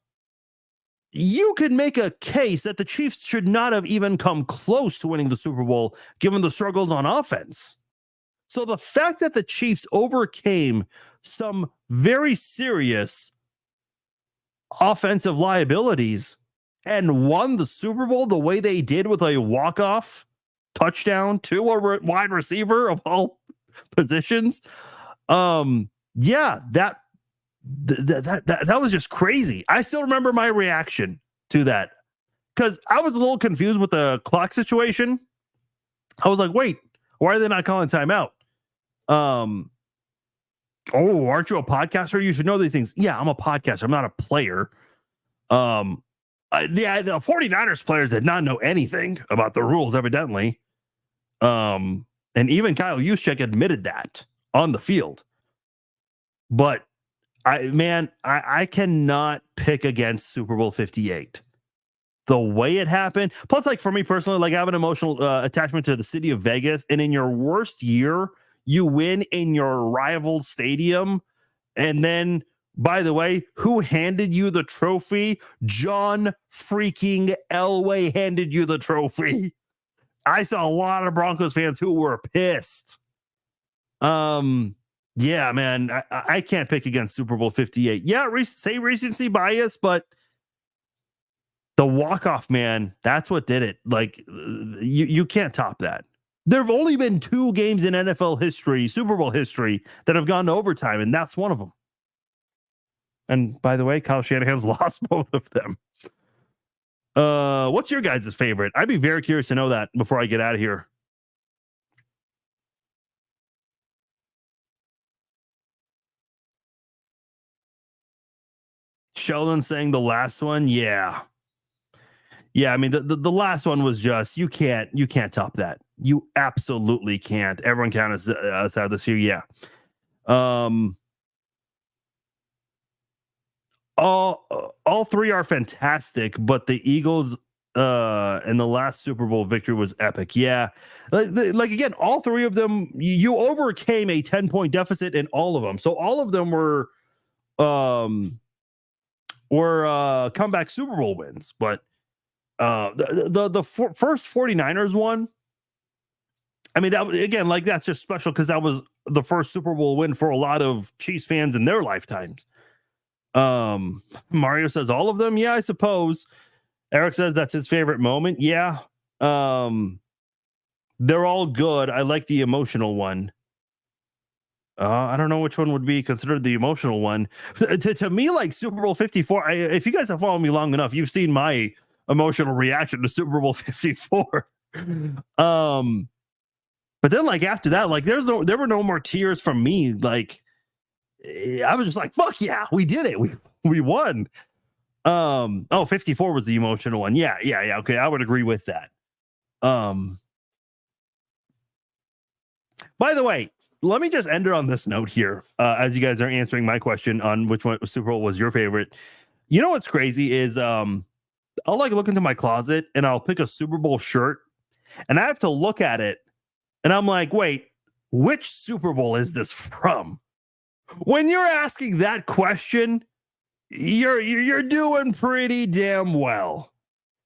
S1: you could make a case that the Chiefs should not have even come close to winning the Super Bowl, given the struggles on offense. So the fact that the Chiefs overcame some very serious offensive liabilities and won the Super Bowl the way they did with a walk-off touchdown to a wide receiver of all positions. Yeah, that was just crazy. I still remember my reaction to that. Because I was a little confused with the clock situation. I was like, wait, why are they not calling timeout? Oh, aren't you a podcaster? You should know these things. Yeah, I'm a podcaster. I'm not a player. The 49ers players did not know anything about the rules, evidently. And even Kyle Juszczyk admitted that on the field. But I cannot pick against Super Bowl 58. The way it happened. Plus, like for me personally, like I have an emotional attachment to the city of Vegas. And in your worst year, you win in your rival stadium. And then, by the way, who handed you the trophy? John freaking Elway handed you the trophy. I saw a lot of Broncos fans who were pissed. Yeah, man, I can't pick against Super Bowl 58. Yeah, say recency bias, but the walk-off, man, that's what did it. Like, you can't top that. There have only been 2 games in NFL history, Super Bowl history, that have gone to overtime, and that's one of them. And by the way, Kyle Shanahan's lost both of them. What's your guys' favorite? I'd be very curious to know that before I get out of here. Sheldon saying the last one, yeah. I mean the last one was just you can't top that. You absolutely can't. Everyone counted us out this year, yeah. All 3 are fantastic, but the Eagles and the last Super Bowl victory was epic. Yeah, like again, all 3 of them you overcame a 10-point deficit in all of them. So all of them were comeback Super Bowl wins, but the first 49ers one, I mean, that again, like that's just special because that was the first Super Bowl win for a lot of Chiefs fans in their lifetimes. Mario says all of them. Yeah, I suppose. Eric says that's his favorite moment. Yeah. They're all good. I like the emotional one. I don't know which one would be considered the emotional one. To me, like Super Bowl 54, if you guys have followed me long enough, you've seen my emotional reaction to Super Bowl 54. But then like after that, like there were no more tears from me. Like I was just like, fuck yeah, we did it. We won. 54 was the emotional one. Yeah. Okay, I would agree with that. By the way, let me just end it on this note here. As you guys are answering my question on which one Super Bowl was your favorite. You know what's crazy is I'll like look into my closet and I'll pick a Super Bowl shirt and I have to look at it and I'm like, wait, which Super Bowl is this from? When you're asking that question, you're doing pretty damn well.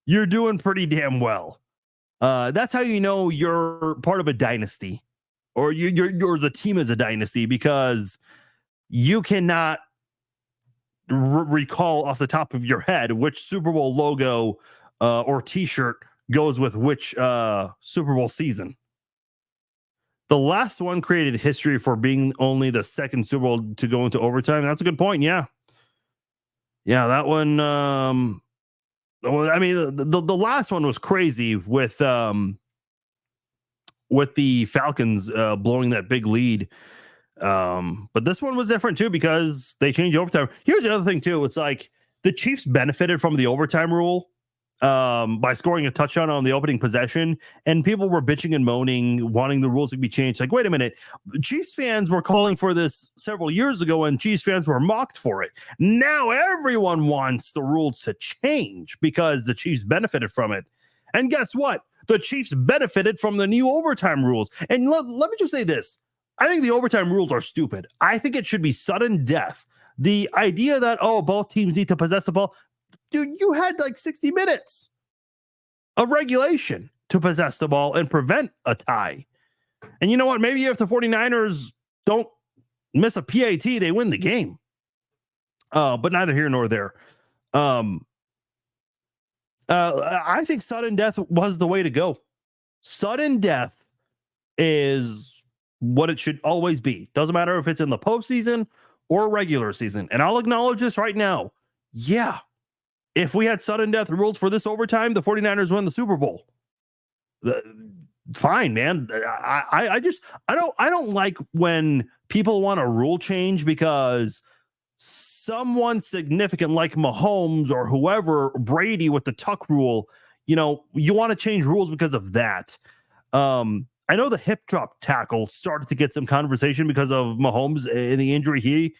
S1: You're doing pretty damn well. That's how you know you're part of a dynasty, or you're the team is a dynasty, because you cannot recall off the top of your head which Super Bowl logo or T-shirt goes with which Super Bowl season. The last one created history for being only the second Super Bowl to go into overtime. That's a good point. Yeah, that one. Well, I mean, the last one was crazy with the Falcons blowing that big lead. But this one was different too because they changed overtime. Here's the other thing too. It's like the Chiefs benefited from the overtime rule by scoring a touchdown on the opening possession, and people were bitching and moaning, wanting the rules to be changed. Like, wait a minute, Chiefs fans were calling for this several years ago, and Chiefs fans were mocked for it. Now everyone wants the rules to change because the Chiefs benefited from it. And guess what? The Chiefs benefited from the new overtime rules. And let me just say this. I think the overtime rules are stupid. I think it should be sudden death. The idea that, both teams need to possess the ball. Dude, you had like 60 minutes of regulation to possess the ball and prevent a tie. And you know what? Maybe if the 49ers don't miss a PAT, they win the game. But neither here nor there. I think sudden death was the way to go. Sudden death is what it should always be. Doesn't matter if it's in the postseason or regular season. And I'll acknowledge this right now. Yeah, if we had sudden death rules for this overtime, the 49ers win the Super Bowl. Fine, man. I don't like when people want a rule change because someone significant like Mahomes or whoever, Brady with the tuck rule, you want to change rules because of that. I know the hip drop tackle started to get some conversation because of Mahomes and the injury he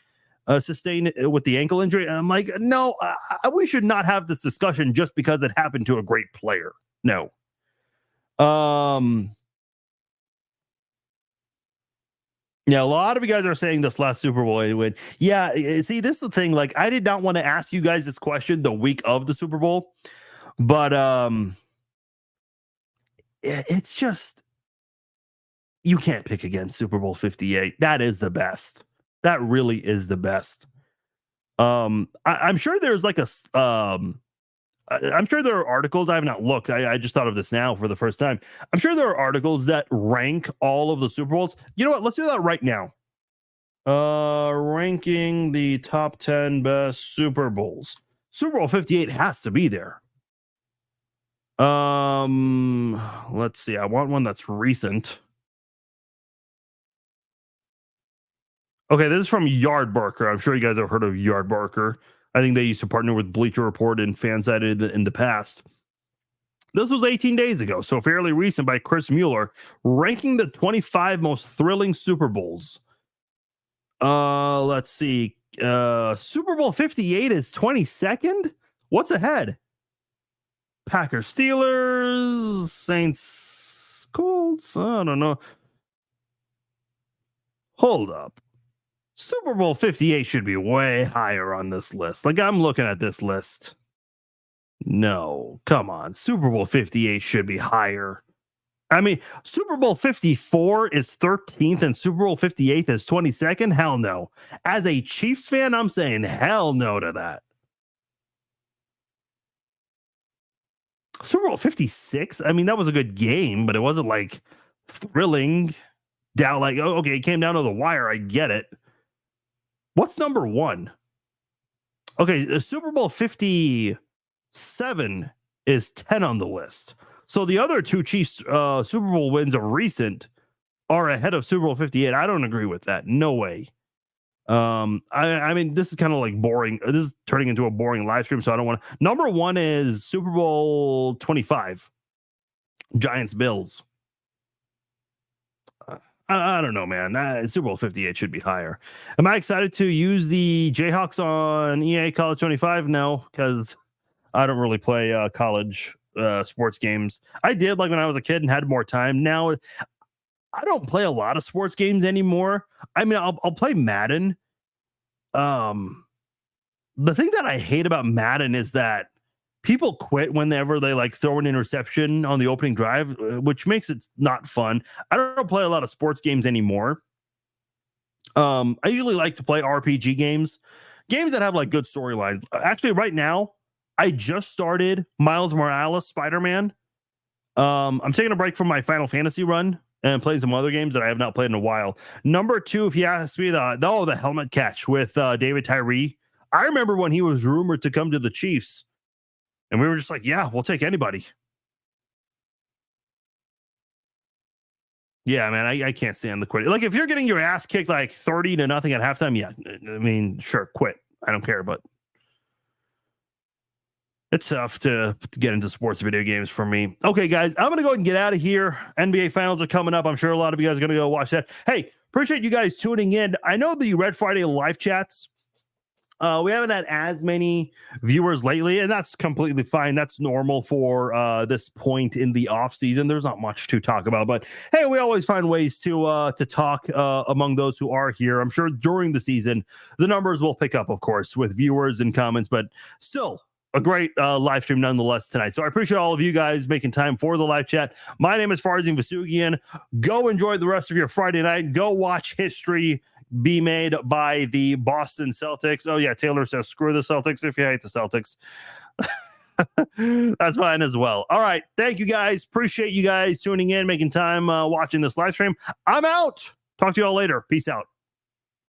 S1: sustained with the ankle injury. And I'm like, no, we should not have this discussion just because it happened to a great player. No. Yeah, a lot of you guys are saying this last Super Bowl win. Yeah, see, this is the thing. Like, I did not want to ask you guys this question the week of the Super Bowl, but it's just you can't pick against Super Bowl 58. That is the best. That really is the best. I'm sure there's like I'm sure there are articles. I have not looked. I just thought of this now for the first time. I'm sure there are articles that rank all of the Super Bowls. You know what? Let's do that right now. Ranking the top 10 best Super Bowls. Super Bowl 58 has to be there. Let's see. I want one that's recent. Okay, this is from Yardbarker. I'm sure you guys have heard of Yardbarker. I think they used to partner with Bleacher Report and FanSided in the past. This was 18 days ago, so fairly recent, by Chris Mueller, ranking the 25 most thrilling Super Bowls. Let's see. Super Bowl 58 is 22nd? What's ahead? Packers, Steelers, Saints, Colts. I don't know. Hold up. Super Bowl 58 should be way higher on this list. Like, I'm looking at this list. No, come on. Super Bowl 58 should be higher. I mean, Super Bowl 54 is 13th and Super Bowl 58 is 22nd? Hell no. As a Chiefs fan, I'm saying hell no to that. Super Bowl 56? I mean, that was a good game, but it wasn't like thrilling. Down like, oh, okay, it came down to the wire. I get it. What's number one? Okay, the Super Bowl 57 is 10 on the list. So the other two Chiefs Super Bowl wins of recent are ahead of Super Bowl 58. I don't agree with that. No way. I mean, this is kind of like boring. This is turning into a boring live stream, so I don't want to. Number one is Super Bowl 25, Giants Bills. I don't know, man. Super Bowl 58 should be higher. Am I excited to use the Jayhawks on EA College 25? No, because I don't really play college sports games. I did like when I was a kid and had more time. Now I don't play a lot of sports games anymore. I mean, I'll play Madden. The thing that I hate about Madden is that people quit whenever they like throw an interception on the opening drive, which makes it not fun. I don't play a lot of sports games anymore. I usually like to play RPG games that have like good storylines. Actually, right now, I just started Miles Morales Spider-Man. I'm taking a break from my Final Fantasy run and playing some other games that I have not played in a while. Number two, if you ask me, the helmet catch with David Tyree. I remember when he was rumored to come to the Chiefs. And we were just like, yeah, we'll take anybody. Yeah, man, I can't stand the quit. Like, if you're getting your ass kicked like 30-0 at halftime, yeah, I mean, sure, quit. I don't care, but it's tough to get into sports video games for me. Okay, guys, I'm going to go ahead and get out of here. NBA Finals are coming up. I'm sure a lot of you guys are going to go watch that. Hey, appreciate you guys tuning in. I know the Red Friday live chats, we haven't had as many viewers lately, and that's completely fine. That's normal for this point in the off season. There's not much to talk about, but hey, we always find ways to talk among those who are here. I'm sure during the season, the numbers will pick up, of course, with viewers and comments, but still a great live stream nonetheless tonight. So I appreciate all of you guys making time for the live chat. My name is Farzin Vasugian. Go enjoy the rest of your Friday night. Go watch history be made by the Boston Celtics. Oh yeah, Taylor says screw the Celtics if you hate the Celtics. That's fine as well. All right, thank you guys. Appreciate you guys tuning in, making time watching this live stream. I'm out. Talk to you all later. Peace out.